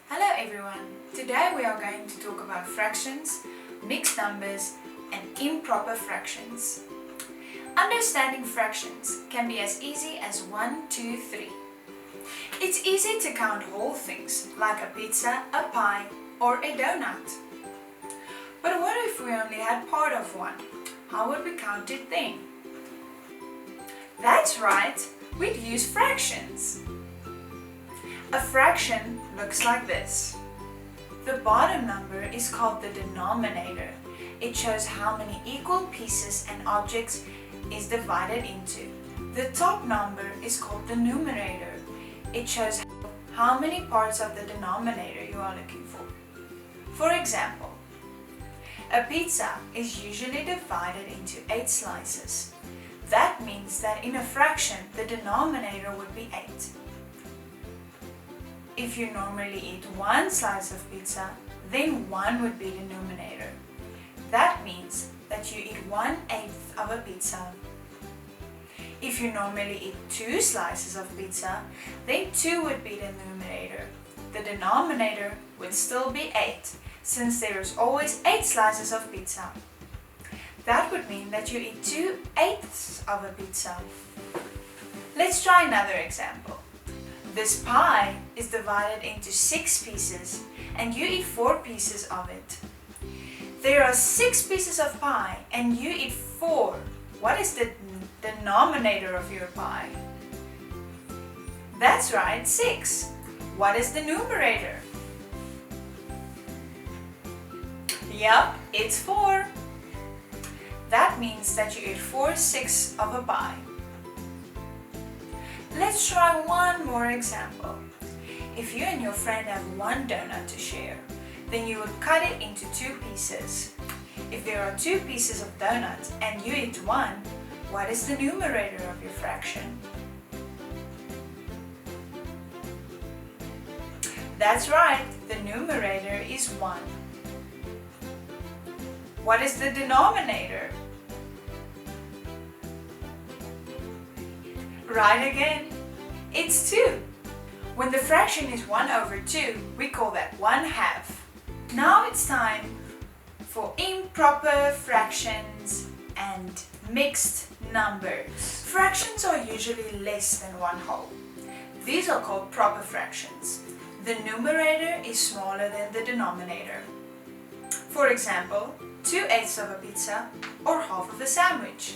Hello everyone! Today we are going to talk about fractions, mixed numbers and improper fractions. Understanding fractions can be as easy as 1, 2, 3. It's easy to count whole things like a pizza, a pie or a donut. But what if we only had part of one? How would we count it then? That's right, we'd use fractions. A fraction looks like this. The bottom number is called the denominator. It shows how many equal pieces and objects is divided into. The top number is called the numerator. It shows how many parts of the denominator you are looking for. For example, a pizza is usually divided into 8 slices. That means that in a fraction, the denominator would be 8. If you normally eat 1 slice of pizza, then 1 would be the numerator. That means that you eat 1/8 of a pizza. If you normally eat 2 slices of pizza, then 2 would be the numerator. The denominator would still be 8, since there is always 8 slices of pizza. That would mean that you eat 2/8 of a pizza. Let's try another example. This pie is divided into 6 pieces and you eat 4 pieces of it. There are 6 pieces of pie and you eat 4. What is the denominator of your pie? That's right, 6. What is the numerator? Yup, it's 4. That means that you eat 4/6 of a pie. Let's try one more example. If you and your friend have 1 donut to share, then you would cut it into 2 pieces. If there are 2 pieces of donut and you eat 1, what is the numerator of your fraction? That's right, the numerator is 1. What is the denominator? Right again, it's 2. When the fraction is 1/2, we call that 1/2. Now it's time for improper fractions and mixed numbers. Fractions are usually less than 1/2. These are called proper fractions. The numerator is smaller than the denominator. For example, 2/8 of a pizza or half of a sandwich.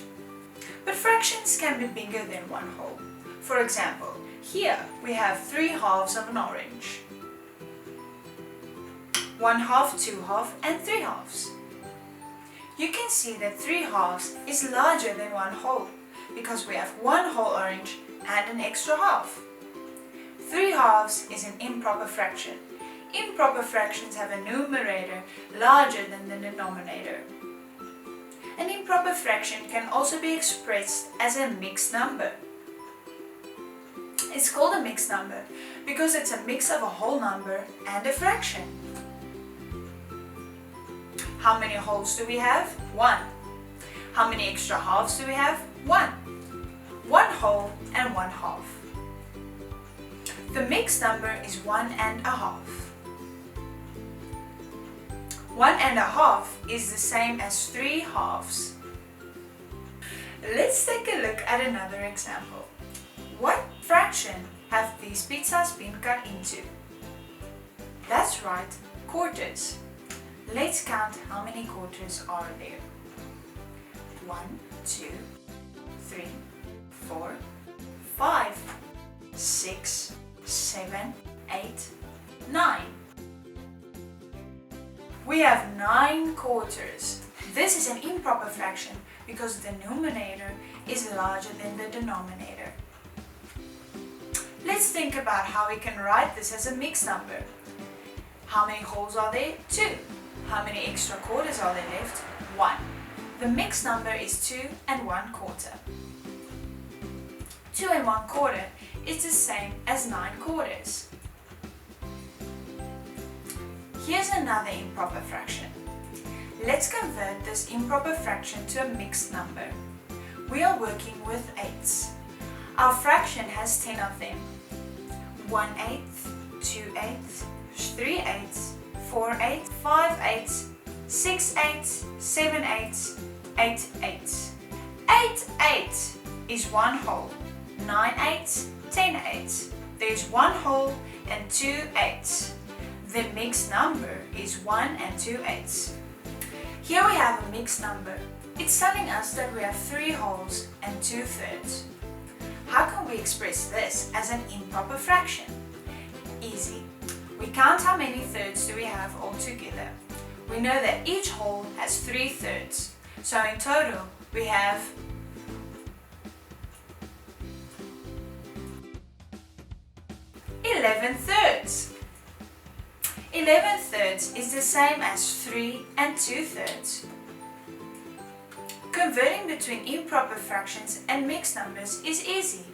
But fractions can be bigger than 1/2. For example, here we have 3 halves of an orange. 1/2, 2/2 and 3 halves. You can see that 3 halves is larger than 1/2 because we have 1 whole orange and an extra half. 3 halves is an improper fraction. Improper fractions have a numerator larger than the denominator. An improper fraction can also be expressed as a mixed number. It's called a mixed number because it's a mix of a whole number and a fraction. How many wholes do we have? 1. How many extra halves do we have? 1. 1 whole and 1 half. The mixed number is 1.5. 1.5 is the same as 3 halves. Let's take a look at another example. What fraction have these pizzas been cut into? That's right, quarters. Let's count how many quarters are there. 1, 2, 3, 4, 5, 6, 7, 8, 9. We have 9 quarters. This is an improper fraction because the numerator is larger than the denominator. Let's think about how we can write this as a mixed number. How many wholes are there? 2. How many extra quarters are there left? 1. The mixed number is 2 and 1/4. 2 and 1/4 is the same as 9 quarters. Here's another improper fraction. Let's convert this improper fraction to a mixed number. We are working with 8s. Our fraction has 10 of them. 1/8, 2/8, 3 eighths, 4 eighths, 5 eighths, 6 eighths, 7 eighths, 8 eighths. 8 eighths is 1 whole, 9 eighths, 10 eighths. There's 1 whole and 2 eighths. The mixed number is 1 and 2 eighths. Here we have a mixed number. It's telling us that we have 3 wholes and 2 thirds. How can we express this as an improper fraction? Easy. We count how many thirds do we have all together. We know that each whole has 3 thirds. So in total we have 11 thirds. 11 thirds is the same as 3 and 2 thirds. Converting between improper fractions and mixed numbers is easy.